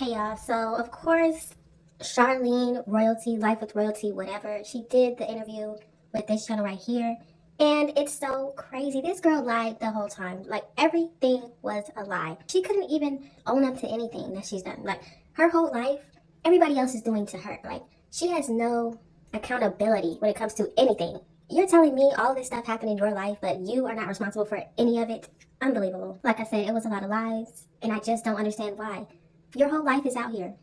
Hey y'all, so of course, Charlene, Royalty, Life with Royalty, whatever, she did the interview with this channel right here. And it's so crazy. This girl lied the whole time. Like, everything was a lie. She couldn't even own up to anything that she's done. Like, her whole life, everybody else is doing to her. Like, she has no accountability when it comes to anything. You're telling me all this stuff happened in your life, but you are not responsible for any of it? Unbelievable. Like I said, it was a lot of lies, and I just don't understand why. Your whole life is out here.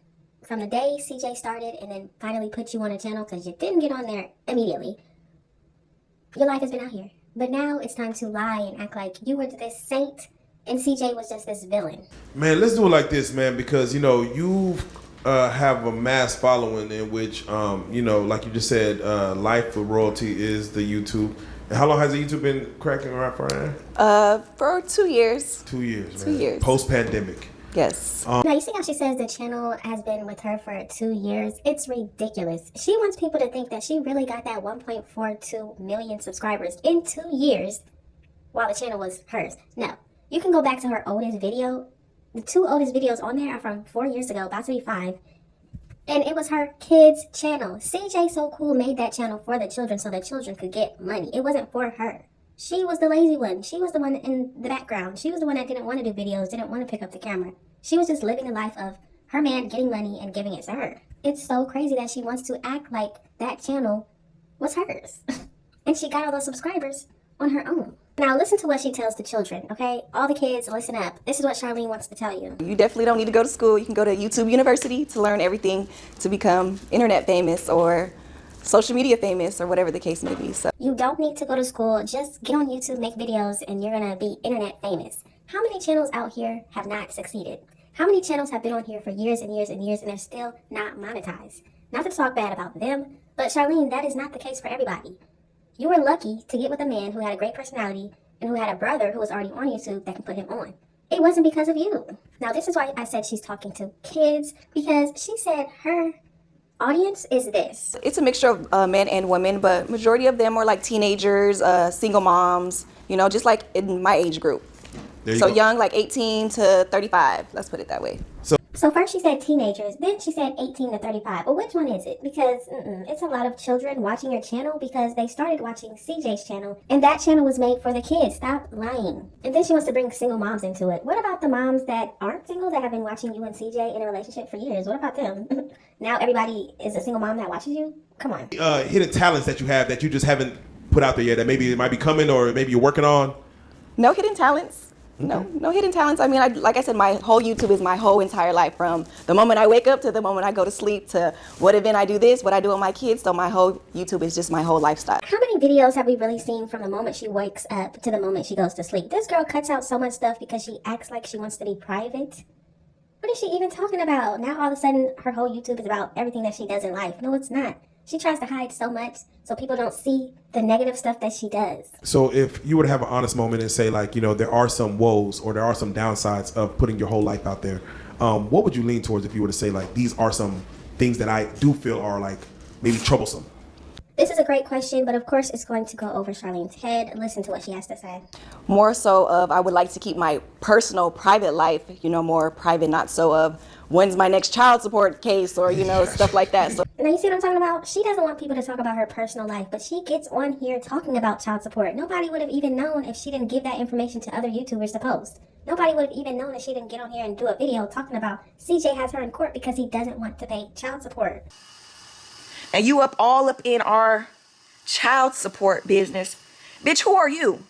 From the day CJ started and then finally put you on a channel because you didn't get on there immediately. Your life has been out here. But now it's time to lie and act like you were this saint and CJ was just this villain. Man, let's do it like this, man, because, you know, you have a mass following in which, you know, like you just said, Life with Royalty is the YouTube. And how long has the YouTube been cracking around for now? For 2 years. 2 years, man. 2 years. Post-pandemic. Yes. Now, you see how she says the channel has been with her for 2 years? It's ridiculous. She wants people to think that she really got that 1.42 million subscribers in 2 years while the channel was hers. No. You can go back to her oldest video. The 2 oldest videos on there are from 4 years ago, about to be 5. And it was her kids' channel. CJ So Cool made that channel for the children so the children could get money. It wasn't for her. She was the lazy one. She was the one in the background. She was the one that didn't want to do videos, didn't want to pick up the camera. She was just living the life of her man getting money and giving it to her. It's so crazy that she wants to act like that channel was hers. And she got all those subscribers on her own. Now listen to what she tells the children, okay? All the kids, listen up. This is what Charlene wants to tell you. You definitely don't need to go to school. You can go to YouTube University to learn everything to become internet famous or social media famous or whatever the case may be. So you don't need to go to school. Just get on YouTube, make videos, and you're gonna be internet famous. How many channels out here have not succeeded? How many channels have been on here for years and years and years and they're still not monetized? Not to talk bad about them, but Charlene, that is not the case for everybody. You were lucky to get with a man who had a great personality and who had a brother who was already on YouTube that can put him on. It wasn't because of you. Now, this is why I said she's talking to kids, because she said her audience is this. it's a mixture of men and women, but majority of them are like teenagers, single moms, you know, just like in my age group. So young, like 18 to 35, let's put it that way. So first she said teenagers, then she said 18 to 35. Well, which one is it? Because it's a lot of children watching your channel because they started watching CJ's channel, and that channel was made for the kids. Stop lying. And then she wants to bring single moms into it. What about the moms that aren't single that have been watching you and CJ in a relationship for years? What about them? Now everybody is a single mom that watches you? Come on. Hidden talents that you have that you just haven't put out there yet that maybe it might be coming or maybe you're working on? No hidden talents. No hidden talents. I mean, like I said, my whole YouTube is my whole entire life, from the moment I wake up to the moment I go to sleep to what event I do this, what I do with my kids. So my whole YouTube is just my whole lifestyle. How many videos have we really seen from the moment she wakes up to the moment she goes to sleep? This girl cuts out so much stuff because she acts like she wants to be private. What is she even talking about? Now all of a sudden her whole YouTube is about everything that she does in life. No, it's not. She tries to hide so much so people don't see the negative stuff that she does. So if you were to have an honest moment and say, like, you know, there are some woes or there are some downsides of putting your whole life out there, what would you lean towards if you were to say, like, these are some things that I do feel are, like, maybe troublesome? This is a great question, but of course it's going to go over Charlene's head. Listen to what she has to say. More so of, I would like to keep my personal private life, you know, more private, not so of when's my next child support case or, you know, stuff like that. So now you see what I'm talking about? She doesn't want people to talk about her personal life, but she gets on here talking about child support. Nobody would have even known if she didn't give that information to other YouTubers to post. Nobody would have even known if she didn't get on here and do a video talking about CJ has her in court because he doesn't want to pay child support. And you all up in our child support business. Bitch, who are you?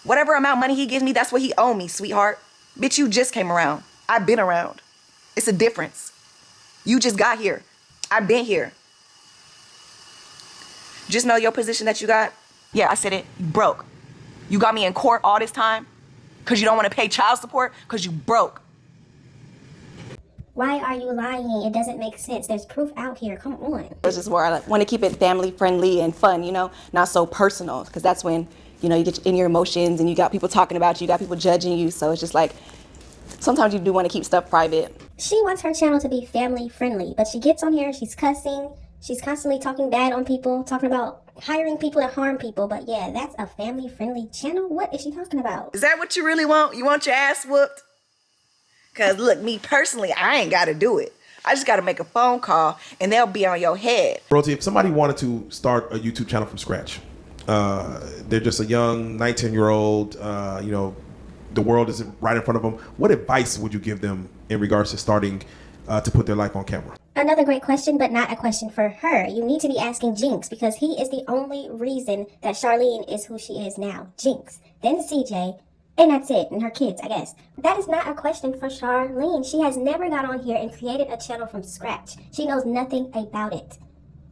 Whatever amount of money he gives me, that's what he owe me, sweetheart. Bitch, you just came around. I've been around. It's a difference. You just got here. I've been here. Just know your position that you got. Yeah, I said it. You broke. You got me in court all this time because you don't want to pay child support because you broke. Why are you lying? It doesn't make sense. There's proof out here. Come on. it's just more, I want to keep it family friendly and fun, you know, not so personal, because that's when, you know, you get in your emotions and you got people talking about you, got people judging you. So it's just like, sometimes you do want to keep stuff private. She wants her channel to be family friendly, but she gets on here, she's cussing, she's constantly talking bad on people, talking about hiring people to harm people. But yeah, that's a family friendly channel? What is she talking about? Is that what you really want? You want your ass whooped? Cause look, me personally, I ain't gotta do it. I just gotta make a phone call and they'll be on your head. Royalty, if somebody wanted to start a YouTube channel from scratch, they're just a young 19-year-old, the world is right in front of them. What advice would you give them in regards to starting to put their life on camera? Another great question, but not a question for her. You need to be asking Jinx because he is the only reason that Charlene is who she is now. Jinx, then CJ, and that's it, and her kids, I guess. That is not a question for Charlene. She has never got on here and created a channel from scratch. She knows nothing about it.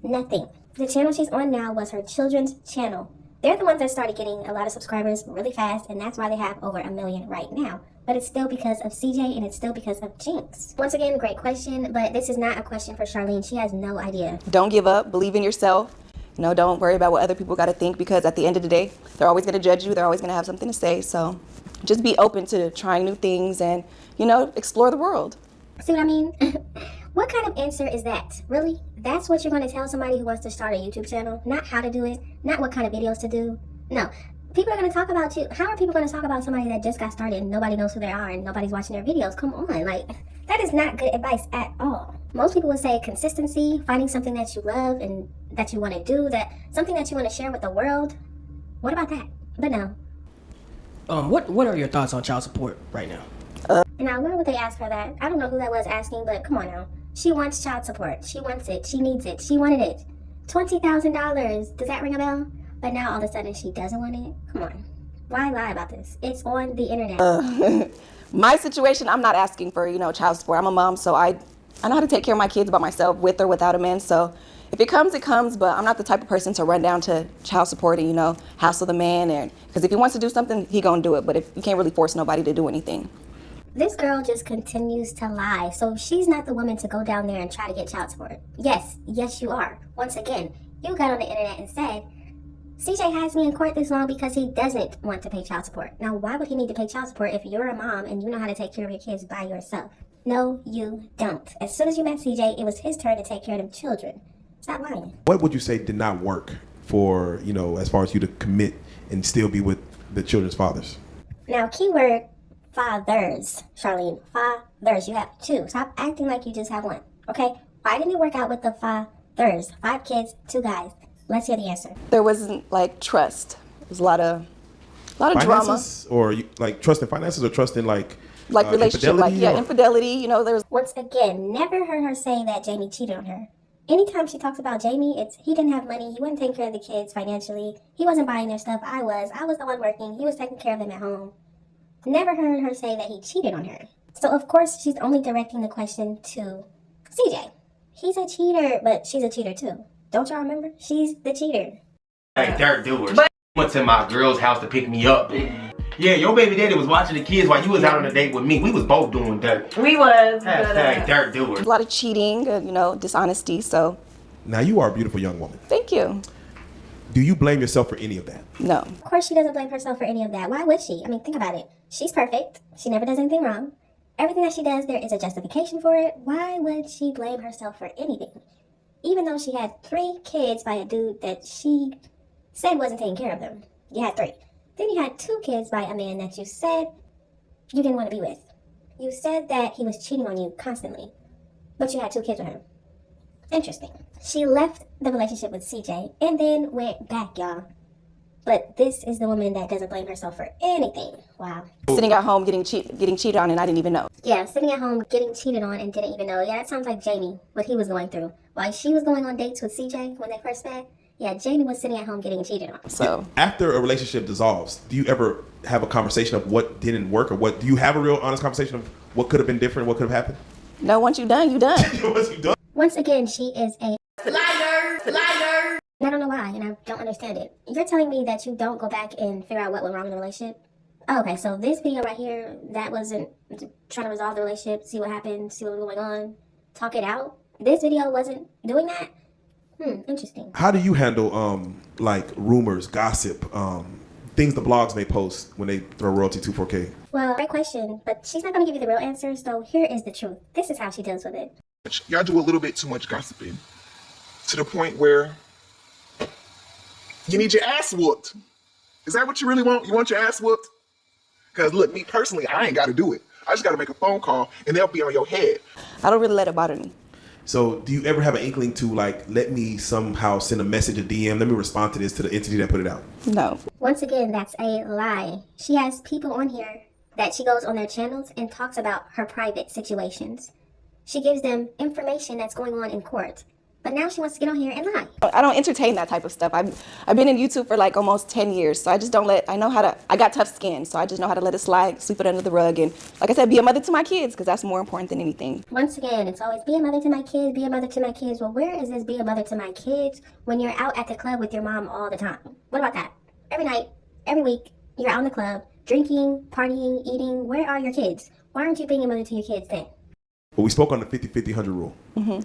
Nothing. The channel she's on now was her children's channel. They're the ones that started getting a lot of subscribers really fast, and that's why they have over 1 million right now. But it's still because of CJ, and it's still because of Jinx. Once again, great question, but this is not a question for Charlene. She has no idea. Don't give up. Believe in yourself. Don't worry about what other people got to think, because at the end of the day, they're always going to judge you. They're always going to have something to say. So just be open to trying new things and, explore the world. See what I mean? What kind of answer is that? Really? That's what you're going to tell somebody who wants to start a YouTube channel? Not how to do it, not what kind of videos to do. No. People are going to talk about you. How are people going to talk about somebody that just got started and nobody knows who they are and nobody's watching their videos? Come on. That is not good advice at all. Most people would say consistency, finding something that you love and that you want to do, something that you want to share with the world. What about that? But no. What are your thoughts on child support right now? Now, why would they ask her that? I don't know who that was asking, but come on now. She wants child support. She wants it. She needs it. She wanted it. $20,000. Does that ring a bell? But now all of a sudden she doesn't want it? Come on. Why lie about this? It's on the internet. My situation, I'm not asking for, child support. I'm a mom, so I know how to take care of my kids by myself, with or without a man. So if it comes, it comes, but I'm not the type of person to run down to child support and, hassle the man. Because if he wants to do something, he gonna do it. But if you can't really force nobody to do anything. This girl just continues to lie. So she's not the woman to go down there and try to get child support. Yes, you are. Once again, you got on the internet and said, CJ has me in court this long because he doesn't want to pay child support. Now, why would he need to pay child support if you're a mom and you know how to take care of your kids by yourself? No, you don't. As soon as you met CJ, it was his turn to take care of them children. Stop lying. What would you say did not work for, as far as you to commit and still be with the children's fathers? Now, keyword fathers, Charlene. Fathers. You have two. Stop acting like you just have one. Okay? Why didn't it work out with the fathers? 5 kids, 2 guys. Let's hear the answer. There wasn't trust. There's a lot of Finances? drama. Or trust in finances, or trust in relationship, infidelity. There's Once again, never heard her say that Jamie cheated on her. Anytime she talks about Jamie, it's he didn't have money, he wasn't taking care of the kids financially, he wasn't buying their stuff, I was the one working, he was taking care of them at home. Never heard her say that he cheated on her. So of course she's only directing the question to CJ. He's a cheater, but she's a cheater too. Don't y'all remember? She's the cheater. Hey, dirt doers. Went to my girl's house to pick me up. Yeah, your baby daddy was watching the kids while you was out on a date with me. We was both doing dirt. We was. Hashtag dirt doers. a lot of cheating, dishonesty. So Now, you are a beautiful young woman. thank you. Do you blame yourself for any of that? No. Of course she doesn't blame herself for any of that. Why would she? I mean, think about it. She's perfect. She never does anything wrong. Everything that she does, there is a justification for it. Why would she blame herself for anything? Even though she had 3 kids by a dude that she said wasn't taking care of them. You had 3. Then you had 2 kids by a man that you said you didn't want to be with. You said that he was cheating on you constantly, but you had 2 kids with him. Interesting. She left the relationship with CJ and then went back, y'all. But this is the woman that doesn't blame herself for anything. Wow. Sitting at home getting cheated on, and I didn't even know. Yeah, sitting at home getting cheated on and didn't even know. Yeah, that sounds like Jamie, what he was going through. While she was going on dates with CJ when they first met, yeah, Jamie was sitting at home getting cheated on. So After a relationship dissolves, do you ever have a conversation of what didn't work, or do you have a real honest conversation of what could have been different, what could have happened? no, once you're done, you're done. Once you done. Once again, she is a liar. I don't know why, and I don't understand it. You're telling me that you don't go back and figure out what went wrong in the relationship? Oh, okay, so this video right here, that wasn't trying to resolve the relationship, see what happened, see what was going on, talk it out. This video wasn't doing that? Interesting. How do you handle rumors, gossip, things the blogs may post when they throw royalty 2-4K? Well, great question, but she's not going to give you the real answer, so here is the truth. This is how she deals with it. Y'all do a little bit too much gossiping to the point where you need your ass whooped. Is that what you really want? You want your ass whooped? Because look, me personally, I ain't got to do it. I just got to make a phone call and they'll be on your head. I don't really let it bother me. So do you ever have an inkling to like, let me somehow send a message, a DM, let me respond to this to the entity that put it out? No. Once again, that's a lie. She has people on here that she goes on their channels and talks about her private situations. She gives them information that's going on in court. But now she wants to get on here and lie. I don't entertain that type of stuff. I've been in YouTube for like almost 10 years, so I just don't let, I got tough skin, so I just know how to let it slide, sweep it under the rug, and like I said, be a mother to my kids, because that's more important than anything. Once again, it's always be a mother to my kids, be a mother to my kids. Well, where is this be a mother to my kids when you're out at the club with your mom all the time? What about that? Every night, every week, you're out in the club, drinking, partying, eating. Where are your kids? Why aren't you being a mother to your kids then? Well, we spoke on the 50-50-100 rule. Mm-hmm.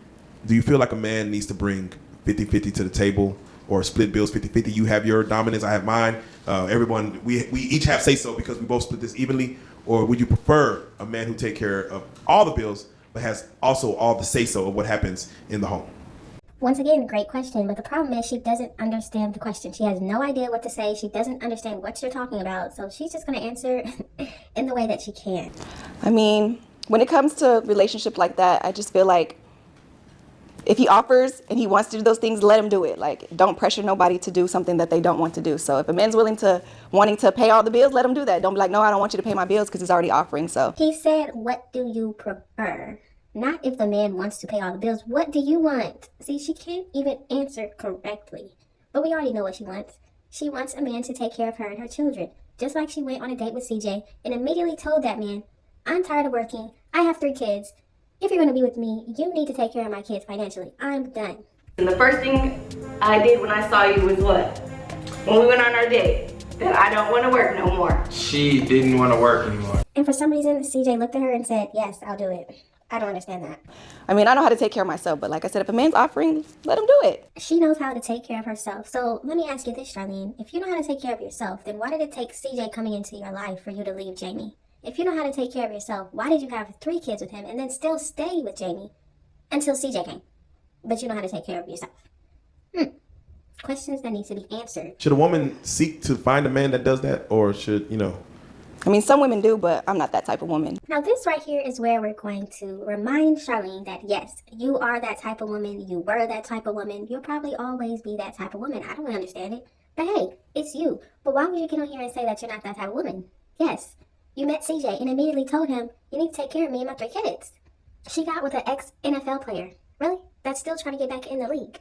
Do you feel like a man needs to bring 50-50 to the table, or split bills 50-50? You have your dominance, I have mine. Everyone, we each have say-so because we both split this evenly. Or would you prefer a man who take care of all the bills, but has also all the say-so of what happens in the home? Once again, great question, but the problem is she doesn't understand the question. She has no idea what to say. She doesn't understand what you're talking about, so she's just going to answer in the way that she can. I mean, when it comes to relationship like that, I just feel like if he offers and he wants to do those things, let him do it. Like, don't pressure nobody to do something that they don't want to do. So if a man's wanting to pay all the bills, let him do that. Don't be like, no, I don't want you to pay my bills, because he's already offering. So he said, what do you prefer? Not if the man wants to pay all the bills. What do you want? See, she can't even answer correctly. But we already know what she wants. She wants a man to take care of her and her children. Just like she went on a date with CJ and immediately told that man, I'm tired of working. I have 3 kids. If you're going to be with me, you need to take care of my kids financially. I'm done. And the first thing I did when I saw you was what? When we went on our date, that I don't want to work no more. She didn't want to work anymore. And for some reason, CJ looked at her and said, yes, I'll do it. I don't understand that. I mean, I know how to take care of myself, but like I said, if a man's offering, let him do it. She knows how to take care of herself. So let me ask you this, Charlene. If you know how to take care of yourself, then why did it take CJ coming into your life for you to leave Jamie? If you know how to take care of yourself, why did you have 3 kids with him and then still stay with Jamie until CJ came? But you know how to take care of yourself. Questions that need to be answered. Should a woman seek to find a man that does that, or should, I mean, some women do, but I'm not that type of woman. Now this right here is where we're going to remind Charlene that yes, you are that type of woman. You were that type of woman. You'll probably always be that type of woman. I don't understand it. But hey, it's you. But why would you get on here and say that you're not that type of woman? Yes. You met CJ and immediately told him, you need to take care of me and my 3 kids. She got with an ex-NFL player. Really? That's still trying to get back in the league.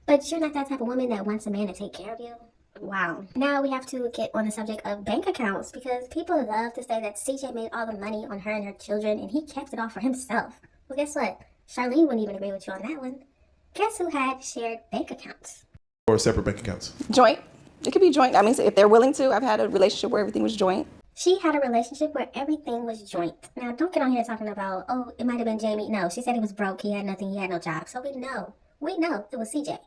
But you're not that type of woman that wants a man to take care of you? Wow. Now we have to get on the subject of bank accounts, because people love to say that CJ made all the money on her and her children and he kept it all for himself. Well, guess what? Charlene wouldn't even agree with you on that one. Guess who had shared bank accounts? or separate bank accounts? Joint. It could be joint. I mean, if they're willing to. I've had a relationship where everything was joint. She had a relationship where everything was joint. Now, don't get on here talking about, oh, it might have been Jamie. No, she said he was broke. He had nothing. He had no job. So we know it was CJ.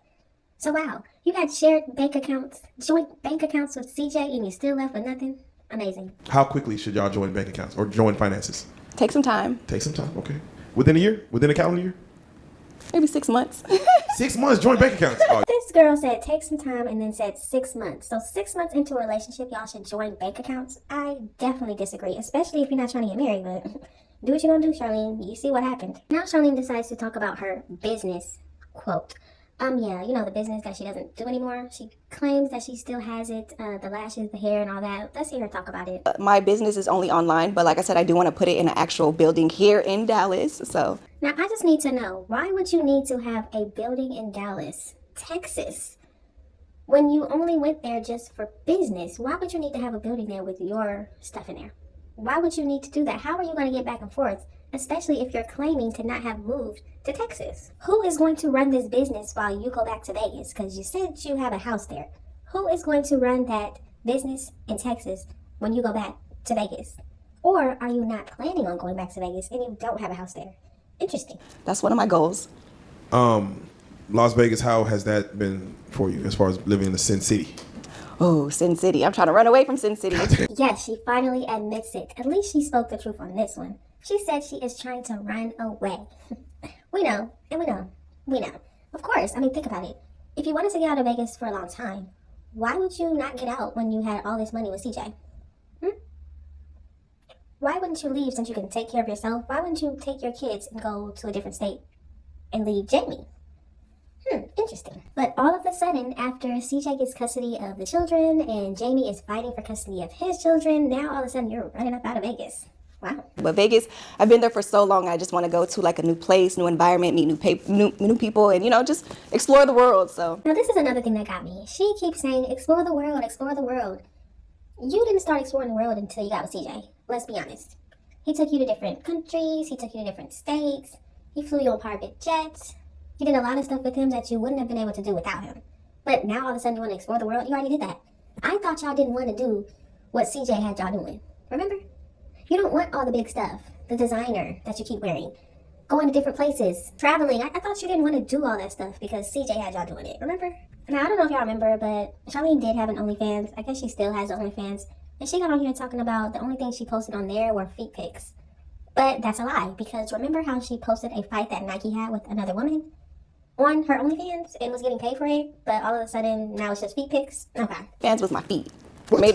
So wow, you had shared bank accounts, joint bank accounts with CJ, and you still left with nothing? Amazing. How quickly should y'all join bank accounts or join finances? Take some time. Take some time, okay. Within a year? Within a calendar year? Maybe 6 months. 6 months, joint bank accounts. Oh, This girl said take some time and then said 6 months. So 6 months into a relationship, y'all should join bank accounts? I definitely disagree, especially if you're not trying to get married, but do what you're gonna do, Charlene. You see what happened. Now Charlene decides to talk about her business, quote. Yeah, you know, the business that she doesn't do anymore. She claims that she still has it, the lashes, the hair, and all that. Let's hear her talk about it. My business is only online, but like I said, I do want to put it in an actual building here in Dallas, so. Now, I just need to know, why would you need to have a building in Dallas, Texas, when you only went there just for business? Why would you need to have a building there with your stuff in there? Why would you need to do that? How are you going to get back and forth, especially if you're claiming to not have moved to Texas? Who is going to run this business while you go back to Vegas? Because you said you have a house there. Who is going to run that business in Texas when you go back to Vegas? Or are you not planning on going back to Vegas and you don't have a house there? Interesting. That's one of my goals. Las Vegas, how has that been for you as far as living in the Sin City? Oh, Sin City. I'm trying to run away from Sin City. Yes, she finally admits it. At least she spoke the truth on this one. She said she is trying to run away. We know, and we know, we know. Of course, I mean, think about it. If you wanted to get out of Vegas for a long time, why would you not get out when you had all this money with CJ? Why wouldn't you leave since you can take care of yourself? Why wouldn't you take your kids and go to a different state and leave Jamie? Interesting. But all of a sudden, after CJ gets custody of the children and Jamie is fighting for custody of his children, now all of a sudden you're running up out of Vegas. Wow. But Vegas, I've been there for so long. I just want to go to like a new place, new environment, meet new people, and just explore the world. So now this is another thing that got me. She keeps saying, explore the world, explore the world. You didn't start exploring the world until you got with CJ. Let's be honest. He took you to different countries. He took you to different states. He flew you on private jets. You did a lot of stuff with him that you wouldn't have been able to do without him. But now all of a sudden you want to explore the world? You already did that. I thought y'all didn't want to do what CJ had y'all doing. Remember? You don't want all the big stuff, the designer that you keep wearing, going to different places, traveling. I thought you didn't want to do all that stuff because CJ had y'all doing it, remember? Now, I don't know if y'all remember, but Charlene did have an OnlyFans. I guess she still has OnlyFans. And she got on here talking about the only thing she posted on there were feet pics. But that's a lie, because remember how she posted a fight that Nike had with another woman on her OnlyFans and was getting paid for it, but all of a sudden now it's just feet pics? Okay. fans was my feet. My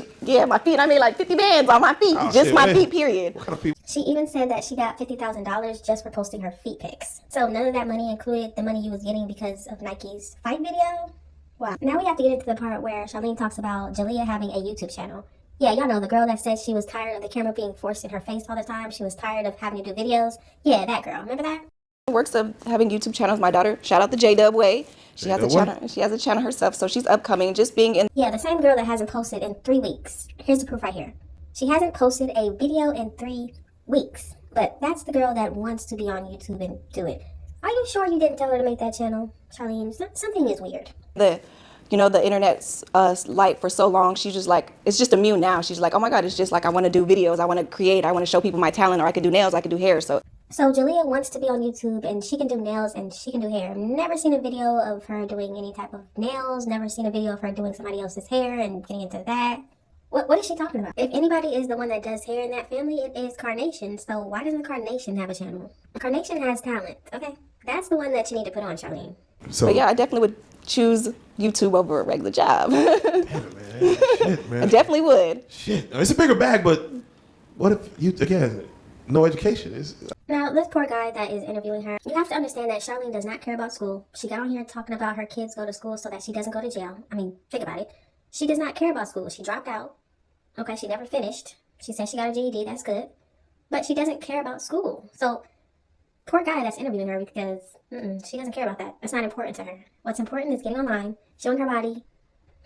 feet. I made like 50 bands on my feet. Just my feet, period. What kind of people? She even said that she got $50,000 just for posting her feet pics. So none of that money included the money you was getting because of Nike's fight video? Wow. Now we have to get into the part where Charlene talks about Jalea having a YouTube channel. Yeah, y'all know the girl that said she was tired of the camera being forced in her face all the time. She was tired of having to do videos. Yeah, that girl. Remember that? Works of having YouTube channels. My daughter, shout out to J-Dub Way. She has a channel. She has a channel herself, so she's upcoming. Just being in. Yeah, the same girl that hasn't posted in 3 weeks. Here's the proof right here. She hasn't posted a video in 3 weeks, but that's the girl that wants to be on YouTube and do it. Are you sure you didn't tell her to make that channel, Charlene? Something is weird. The internet's light for so long. She's just like, it's just immune now. She's like, oh my God, it's just like I want to do videos. I want to create. I want to show people my talent, or I can do nails. I can do hair. So Jalea wants to be on YouTube and she can do nails and she can do hair. Never seen a video of her doing any type of nails. Never seen a video of her doing somebody else's hair and getting into that. What is she talking about? If anybody is the one that does hair in that family, it is Carnation. So why doesn't Carnation have a channel? Carnation has talent, okay? That's the one that you need to put on, Charlene. But yeah, I definitely would choose YouTube over a regular job. Damn it, man. Shit, man. I definitely would. Shit. It's a bigger bag, but what if you, again, no education? Now, this poor guy that is interviewing her, you have to understand that Charlene does not care about school. She got on here talking about her kids go to school so that she doesn't go to jail. I mean, think about it. She does not care about school. She dropped out. Okay, she never finished. She said she got a GED. That's good. But she doesn't care about school. So, poor guy that's interviewing her because she doesn't care about that. That's not important to her. What's important is getting online, showing her body,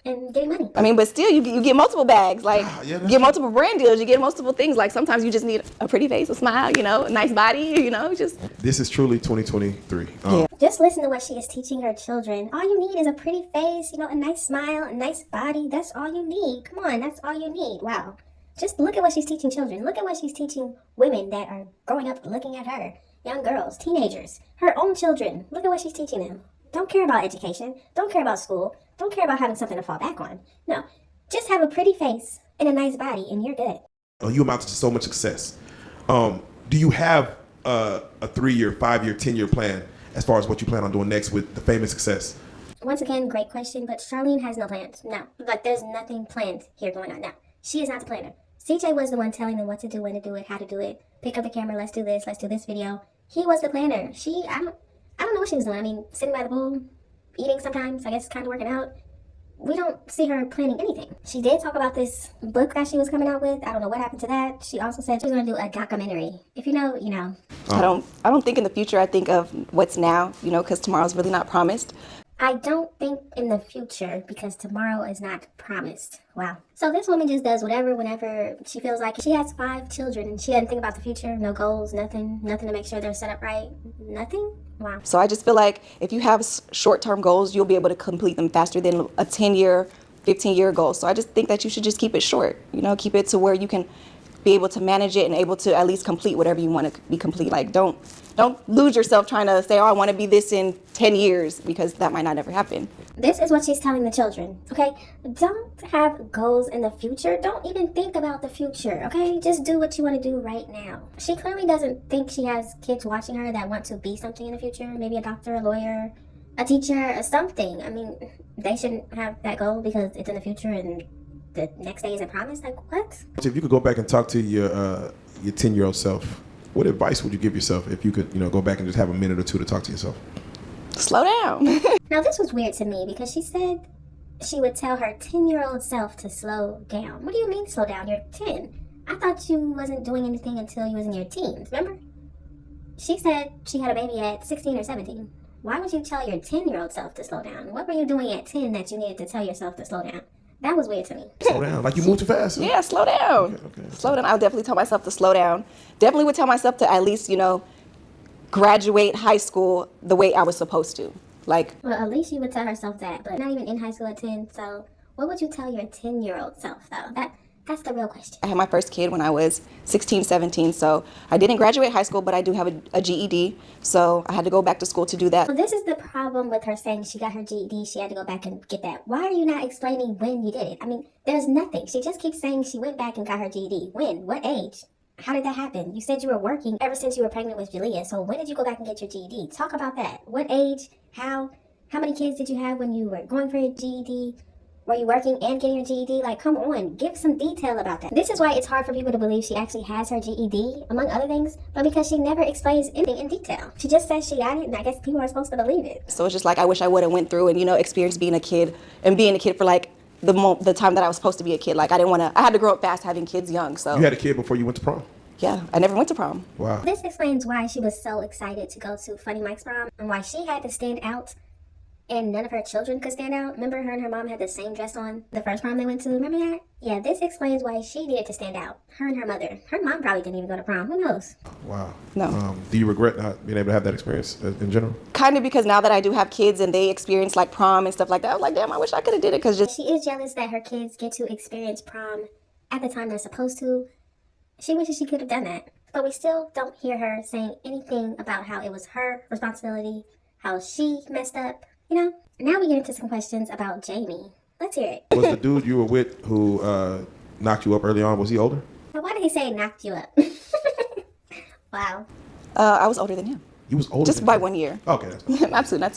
and getting money. I mean, but still, you get multiple bags. Like, yeah, you get multiple brand deals. You get multiple things. Like, sometimes you just need a pretty face, a smile, a nice body, just. This is truly 2023. Yeah. Just listen to what she is teaching her children. All you need is a pretty face, a nice smile, a nice body. That's all you need. Come on, that's all you need. Wow. Just look at what she's teaching children. Look at what she's teaching women that are growing up looking at her. Young girls, teenagers, her own children. Look at what she's teaching them. Don't care about education. Don't care about school. Don't care about having something to fall back on. No, just have a pretty face and a nice body and you're good. You amount to so much success. Do you have a 3-year, 5-year, 10-year plan as far as what you plan on doing next with the fame and success? Once again, great question, but Charlene has no plans. No, there's nothing planned here going on now. She is not the planner. CJ was the one telling them what to do, when to do it, how to do it. Pick up the camera, let's do this video. He was the planner. I don't know what she was doing. I mean, sitting by the pool, eating sometimes, I guess kind of working out. We don't see her planning anything. She did talk about this book that she was coming out with. I don't know what happened to that. She also said she was going to do a documentary. If you know, you know. I don't think in the future. I think of what's now, because tomorrow's really not promised. I don't think in the future because tomorrow is not promised. Wow. So this woman just does whatever, whenever she feels like. She has 5 children and she doesn't think about the future. No goals, nothing to make sure they're set up right. Nothing. Wow. So I just feel like if you have short-term goals, you'll be able to complete them faster than a 10-year, 15-year goal. So I just think that you should just keep it short. Keep it to where you can be able to manage it and able to at least complete whatever you want to be complete. Like don't lose yourself trying to say, oh, I want to be this in 10 years because that might not ever happen. This is what she's telling the children, okay? Don't have goals in the future. Don't even think about the future, okay? Just do what you want to do right now. She clearly doesn't think she has kids watching her that want to be something in the future. Maybe a doctor, a lawyer, a teacher, or something. I mean, they shouldn't have that goal because it's in the future and the next day isn't promised. Like, what? If you could go back and talk to your your 10-year-old self, what advice would you give yourself if you could, go back and just have a minute or two to talk to yourself? Slow down. Now, this was weird to me because she said she would tell her 10-year-old self to slow down. What do you mean slow down? You're 10. I thought you wasn't doing anything until you was in your teens, remember? She said she had a baby at 16 or 17. Why would you tell your 10-year-old self to slow down? What were you doing at 10 that you needed to tell yourself to slow down? That was weird to me. Slow down. Like you move too fast? Huh? Yeah, slow down. Okay. Slow down. I would definitely tell myself to slow down. Definitely would tell myself to at least, graduate high school the way I was supposed to. Like, Well, at least you would tell herself that, but not even in high school at 10. So what would you tell your 10-year-old self, though? That's the real question. I had my first kid when I was 16, 17, so I didn't graduate high school, but I do have a GED, so I had to go back to school to do that. Well, this is the problem with her saying she got her GED, she had to go back and get that. Why are you not explaining when you did it? I mean, there's nothing. She just keeps saying she went back and got her GED. When? What age? How did that happen? You said you were working ever since you were pregnant with Julia, so when did you go back and get your GED? Talk about that. What age? How many kids did you have when you were going for your GED? Were you working and getting your GED? Like, come on, give some detail about that. This is why it's hard for people to believe she actually has her GED, among other things, but because she never explains anything in detail. She just says she got it, and I guess people are supposed to believe it. So it's just like I wish I would have went through and, experienced being a kid and being a kid for like the time that I was supposed to be a kid. Like I had to grow up fast having kids young, so. You had a kid before you went to prom? Yeah, I never went to prom. Wow. This explains why she was so excited to go to Funny Mike's prom and why she had to stand out and none of her children could stand out. Remember, her and her mom had the same dress on the first prom they went to? Remember that? Yeah, this explains why she needed to stand out. Her and her mother. Her mom probably didn't even go to prom. Who knows? Wow. No. Do you regret not being able to have that experience in general? Kind of, because now that I do have kids and they experience like prom and stuff like that, I was like, damn, I wish I could have did it. Because She is jealous that her kids get to experience prom at the time they're supposed to. She wishes she could have done that. But we still don't hear her saying anything about how it was her responsibility, how she messed up, Now we get into some questions about Jamie. Let's hear it. Was the dude you were with who knocked you up early on, was he older? Now, why did he say knocked you up? Wow. I was older than him. You was older Just than by him? 1 year. Okay. Absolutely, not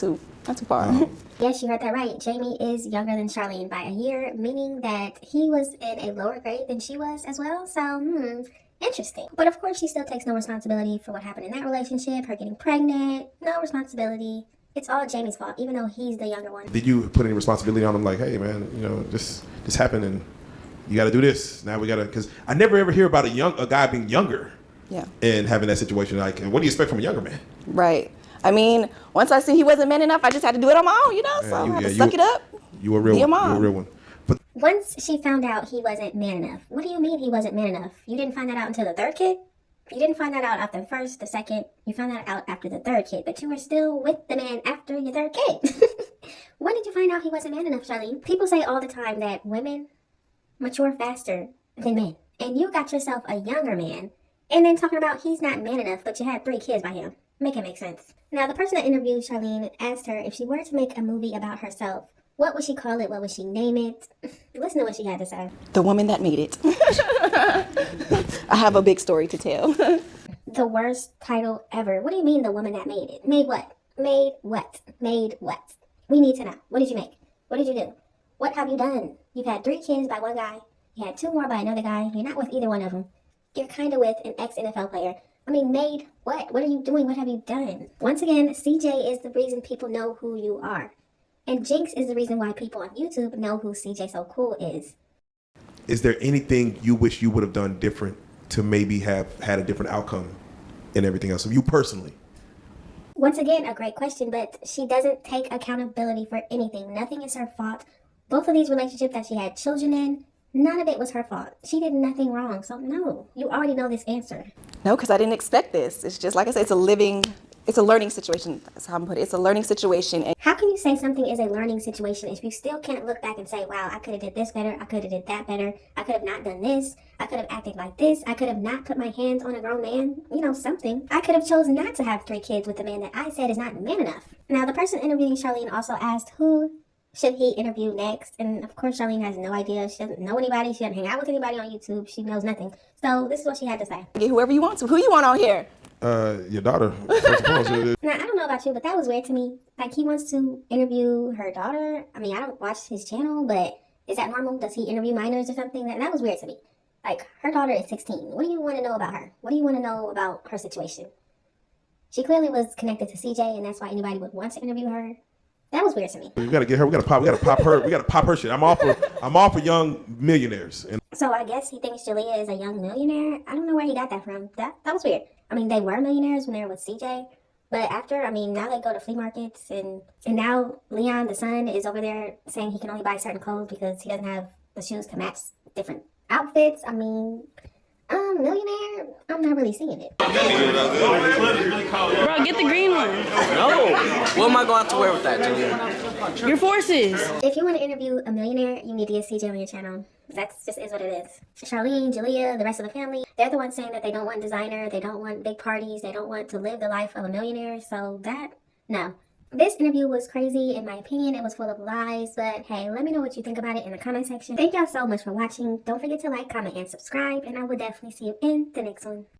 too far. Yes, you heard that right. Jamie is younger than Charlene by a year, meaning that he was in a lower grade than she was as well. So, interesting. But of course, she still takes no responsibility for what happened in that relationship, her getting pregnant, no responsibility. It's all Jamie's fault, even though he's the younger one. Did you put any responsibility on him? Like, hey, man, this happened and you got to do this. Now we got to, because I never ever hear about a guy being younger. Yeah. And having that situation. Like, what do you expect from a younger man? Right. I mean, once I see he wasn't man enough, I just had to do it on my own, so I had to suck it up. You a real Be a one. You mom. a real one. But Once she found out he wasn't man enough, what do you mean he wasn't man enough? You didn't find that out until the third kid? You didn't find that out after the first, the second. You found that out after the third kid, but you were still with the man after your third kid. When did you find out he wasn't man enough, Charlene? People say all the time that women mature faster than men. And you got yourself a younger man, and then talking about he's not man enough, but you had 3 kids by him. Make it make sense. Now, the person that interviewed Charlene asked her if she were to make a movie about herself, what would she call it? What would she name it? Listen to what she had to say. The woman that made it. I have a big story to tell. The worst title ever. What do you mean the woman that made it? Made what? Made what? Made what? We need to know. What did you make? What did you do? What have you done? You've had 3 kids by one guy. You had 2 more by another guy. You're not with either one of them. You're kind of with an ex-NFL player. I mean, made what? What are you doing? What have you done? Once again, CJ is the reason people know who you are. And Jinx is the reason why people on YouTube know who CJ So Cool is. is there anything you wish you would have done different to maybe have had a different outcome and everything else? You personally. Once again, a great question, but she doesn't take accountability for anything. Nothing is her fault. Both of these relationships that she had children in, none of it was her fault. She did nothing wrong. So no, you already know this answer. No, because I didn't expect this. It's just, like I said, it's a learning situation. That's how I'm put it. It's a learning situation. And How can you say something is a learning situation if you still can't look back and say, wow, I could have did this better. I could have did that better. I could have not done this. I could have acted like this. I could have not put my hands on a grown man. Something. I could have chosen not to have 3 kids with a man that I said is not man enough. Now, the person interviewing Charlene also asked who should he interview next? And of course, Charlene has no idea. She doesn't know anybody. She doesn't hang out with anybody on YouTube. She knows nothing. So this is what she had to say. get whoever you want to. Who you want on here? Your daughter. First of all, Now, I don't know about you, but that was weird to me. Like, he wants to interview her daughter. I mean, I don't watch his channel, but is that normal? Does he interview minors or something? That was weird to me. Like, her daughter is 16. What do you want to know about her? What do you want to know about her situation? She clearly was connected to CJ, and that's why anybody would want to interview her. That was weird to me. We gotta get her. We gotta pop her. We gotta pop her shit. I'm all for young millionaires. And So I guess he thinks Jalea is a young millionaire. I don't know where he got that from. That was weird. I mean, they were millionaires when they were with CJ, but after, I mean, now they go to flea markets, and now Leon, the son, is over there saying he can only buy certain clothes because he doesn't have the shoes to match different outfits. I mean, millionaire, I'm not really seeing it. Bro, get the green one. No. What am I going to wear with that, Julia? Your forces. If you want to interview a millionaire, you need to get CJ on your channel. That's just is what it is. Charlene, Jalea, the rest of the family, they're the ones saying that they don't want designer, they don't want big parties, they don't want to live the life of a millionaire. So no. This interview was crazy. In my opinion, it was full of lies, but hey, let me know what you think about it in the comment section. Thank y'all so much for watching. Don't forget to like, comment, and subscribe, and I will definitely see you in the next one.